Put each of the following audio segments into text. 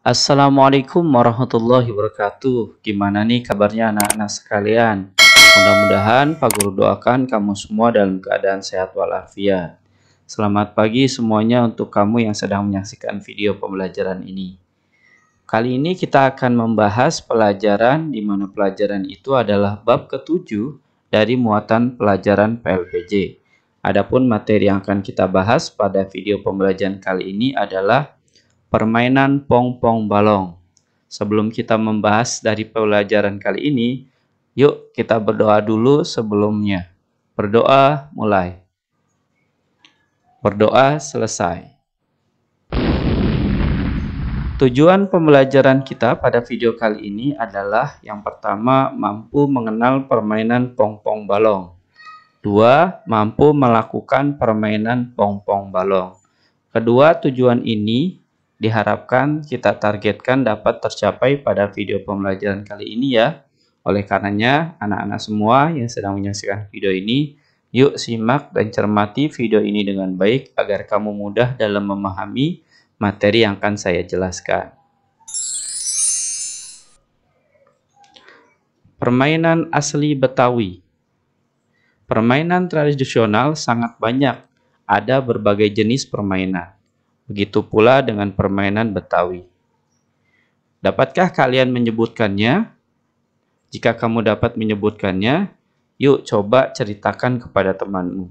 Assalamualaikum warahmatullahi wabarakatuh. Gimana nih kabarnya anak-anak sekalian? Mudah-mudahan Pak Guru doakan kamu semua dalam keadaan sehat walafiat. Selamat pagi semuanya untuk kamu yang sedang menyaksikan video pembelajaran ini. Kali ini kita akan membahas pelajaran di mana pelajaran itu adalah bab ke-7 dari muatan pelajaran PLPJ. Adapun materi yang akan kita bahas pada video pembelajaran kali ini adalah permainan pong-pong balong. Sebelum kita membahas dari pelajaran kali ini, yuk kita berdoa dulu sebelumnya. Berdoa mulai. Berdoa selesai. Tujuan pembelajaran kita pada video kali ini adalah yang pertama, mampu mengenal permainan pong-pong balong. 2. Mampu melakukan permainan pong-pong balong. Kedua tujuan ini diharapkan kita targetkan dapat tercapai pada video pembelajaran kali ini ya. Oleh karenanya, anak-anak semua yang sedang menyaksikan video ini, yuk simak dan cermati video ini dengan baik agar kamu mudah dalam memahami materi yang akan saya jelaskan. Permainan asli Betawi. Permainan tradisional sangat banyak, ada berbagai jenis permainan. Begitu pula dengan permainan Betawi. Dapatkah kalian menyebutkannya? Jika kamu dapat menyebutkannya, yuk coba ceritakan kepada temanmu.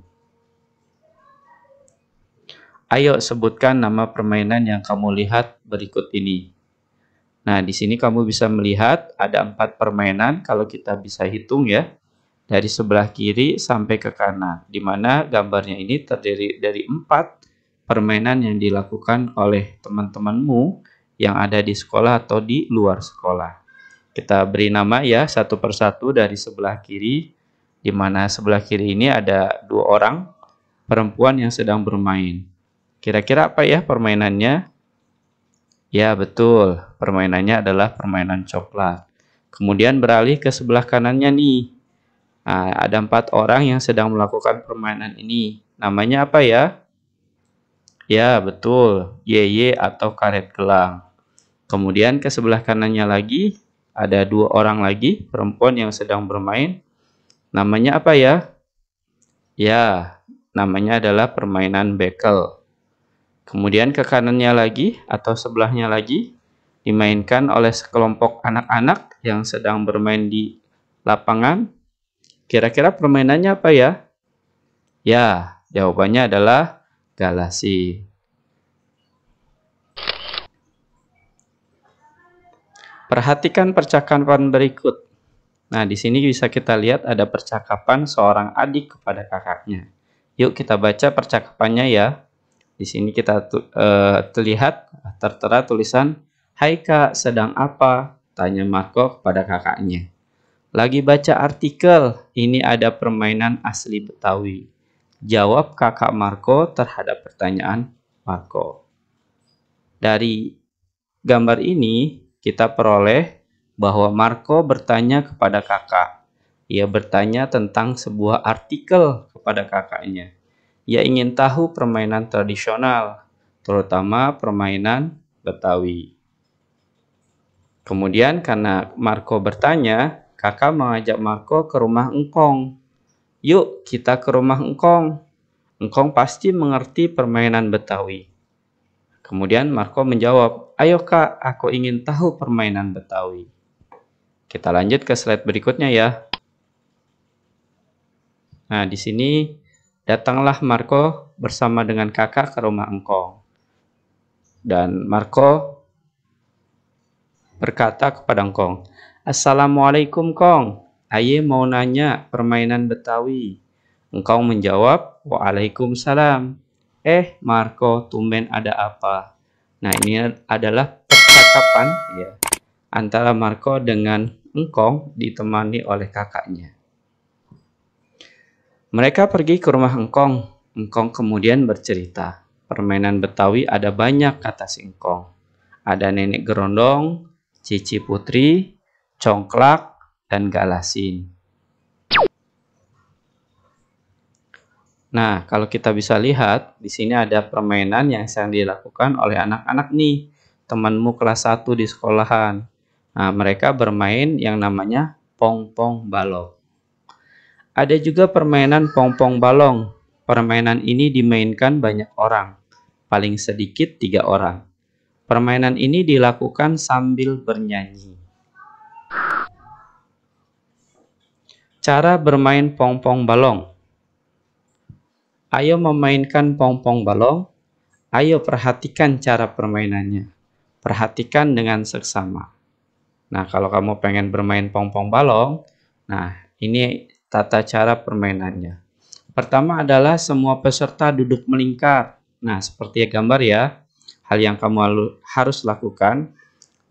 Ayo sebutkan nama permainan yang kamu lihat berikut ini. Nah, di sini kamu bisa melihat ada 4 permainan kalau kita bisa hitung ya. Dari sebelah kiri sampai ke kanan, di mana gambarnya ini terdiri dari 4 permainan yang dilakukan oleh teman-temanmu yang ada di sekolah atau di luar sekolah. Kita beri nama ya satu persatu dari sebelah kiri, di mana sebelah kiri ini ada 2 orang perempuan yang sedang bermain. Kira-kira apa ya permainannya? Ya betul, permainannya adalah permainan coklat. Kemudian beralih ke sebelah kanannya nih. Nah, ada 4 orang yang sedang melakukan permainan ini. Namanya apa ya? Ya, betul. Yeye atau karet gelang. Kemudian ke sebelah kanannya lagi, ada 2 orang lagi, perempuan yang sedang bermain. Namanya apa ya? Ya, namanya adalah permainan bekel. Kemudian ke kanannya lagi, atau sebelahnya lagi, dimainkan oleh sekelompok anak-anak yang sedang bermain di lapangan. Kira-kira permainannya apa ya? Ya, jawabannya adalah galasi. Perhatikan percakapan berikut. Nah, di sini bisa kita lihat ada percakapan seorang adik kepada kakaknya. Yuk kita baca percakapannya ya. Di sini kita terlihat tertera tulisan, "Hai Kak, sedang apa?" tanya Marco kepada kakaknya. "Lagi baca artikel, ini ada permainan asli Betawi." Jawab kakak Marco terhadap pertanyaan Marco. Dari gambar ini kita peroleh bahwa Marco bertanya kepada kakak. Ia bertanya tentang sebuah artikel kepada kakaknya. Ia ingin tahu permainan tradisional, terutama permainan Betawi. Kemudian karena Marco bertanya, kakak mengajak Marco ke rumah Engkong. "Yuk kita ke rumah Engkong. Engkong pasti mengerti permainan Betawi." Kemudian Marco menjawab, "Ayo Kak, aku ingin tahu permainan Betawi." Kita lanjut ke slide berikutnya ya. Nah, di sini datanglah Marco bersama dengan kakak ke rumah Engkong. Dan Marco berkata kepada Engkong, "Assalamualaikum Kong, Aye mau nanya permainan Betawi." Engkong menjawab, "Waalaikumsalam." Marco, tumben ada apa?" Nah, ini adalah percakapan ya antara Marco dengan Engkong ditemani oleh kakaknya. Mereka pergi ke rumah Engkong. Engkong kemudian bercerita, permainan Betawi ada banyak, kata si Engkong. Ada nenek gerondong, cici putri, congklak, dan galasin. Nah, kalau kita bisa lihat, di sini ada permainan yang sedang dilakukan oleh anak-anak nih. temanmu kelas 1 di sekolahan. Nah, mereka bermain yang namanya pong-pong balong. Ada juga permainan pong-pong balong. Permainan ini dimainkan banyak orang, paling sedikit 3 orang. Permainan ini dilakukan sambil bernyanyi. Cara bermain pong-pong balong. Ayo memainkan pong-pong balong. Ayo perhatikan cara permainannya. Perhatikan dengan seksama. Nah, kalau kamu pengen bermain pong-pong balong, nah ini tata cara permainannya. Pertama adalah semua peserta duduk melingkar. Nah, seperti gambar ya. Hal yang kamu harus lakukan,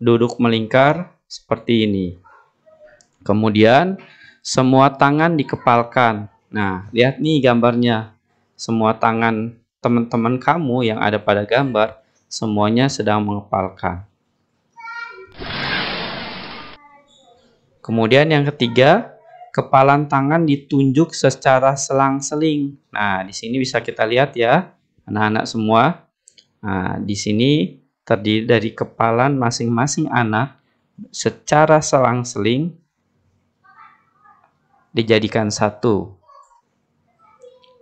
duduk melingkar seperti ini. Kemudian, semua tangan dikepalkan. Nah, lihat nih gambarnya. Semua tangan teman-teman kamu yang ada pada gambar, semuanya sedang mengepalkan. Kemudian yang ketiga, kepalan tangan ditunjuk secara selang-seling. Nah, di sini bisa kita lihat ya, anak-anak semua. Nah, di sini terdiri dari kepalan masing-masing anak secara selang-seling dijadikan satu.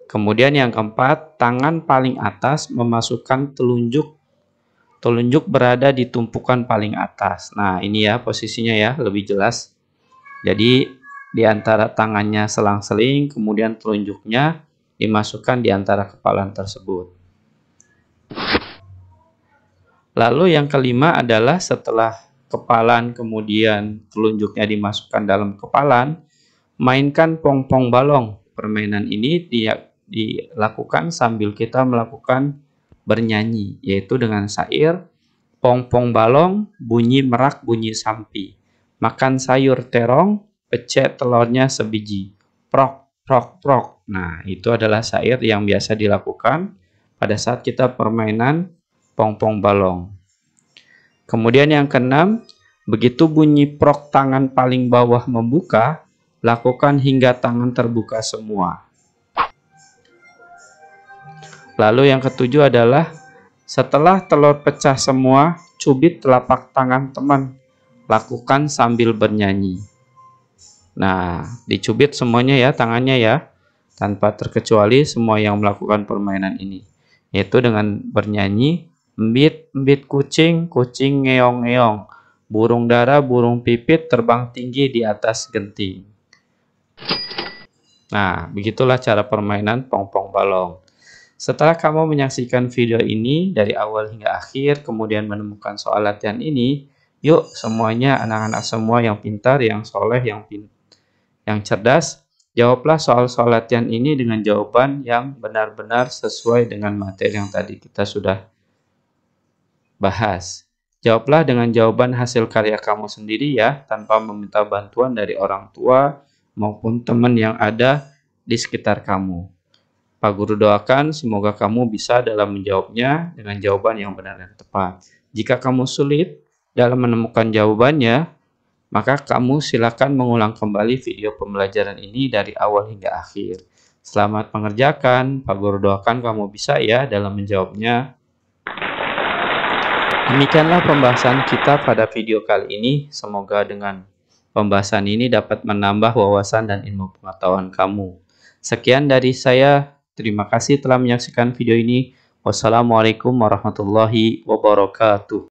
Kemudian yang keempat, tangan paling atas memasukkan telunjuk. Telunjuk berada di tumpukan paling atas. Nah, ini ya posisinya ya, lebih jelas. Jadi, di antara tangannya selang-seling, kemudian telunjuknya dimasukkan di antara kepalan tersebut. Lalu yang kelima adalah setelah kepalan kemudian telunjuknya dimasukkan dalam kepalan, mainkan pong-pong balong. Permainan ini dilakukan sambil kita melakukan bernyanyi, yaitu dengan syair pong-pong balong, bunyi merak bunyi sampi. Makan sayur terong, pecek telurnya sebiji. Prok, prok, prok. Nah, itu adalah syair yang biasa dilakukan pada saat kita permainan pong-pong balong. Kemudian yang keenam, begitu bunyi prok tangan paling bawah membuka, lakukan hingga tangan terbuka semua. Lalu yang ketujuh adalah setelah telur pecah semua, cubit telapak tangan teman. Lakukan sambil bernyanyi. Nah, dicubit semuanya ya tangannya ya, tanpa terkecuali semua yang melakukan permainan ini, yaitu dengan bernyanyi, embit, embit kucing, kucing ngeong-ngeong, burung dara, burung pipit terbang tinggi di atas genting. Nah, begitulah cara permainan pong-pong balong. Setelah kamu menyaksikan video ini dari awal hingga akhir, kemudian menemukan soal latihan ini, yuk semuanya, anak-anak semua yang pintar, yang soleh, yang cerdas, jawablah soal-soal latihan ini dengan jawaban yang benar-benar sesuai dengan materi yang tadi kita sudah bahas. Jawablah dengan jawaban hasil karya kamu sendiri ya, tanpa meminta bantuan dari orang tua maupun teman yang ada di sekitar kamu. Pak Guru doakan semoga kamu bisa dalam menjawabnya dengan jawaban yang benar dan tepat. Jika kamu sulit dalam menemukan jawabannya, maka kamu silakan mengulang kembali video pembelajaran ini dari awal hingga akhir. Selamat mengerjakan, Pak Guru doakan kamu bisa ya dalam menjawabnya. Demikianlah pembahasan kita pada video kali ini. Semoga dengan pembahasan ini dapat menambah wawasan dan ilmu pengetahuan kamu. Sekian dari saya. Terima kasih telah menyaksikan video ini. Wassalamualaikum warahmatullahi wabarakatuh.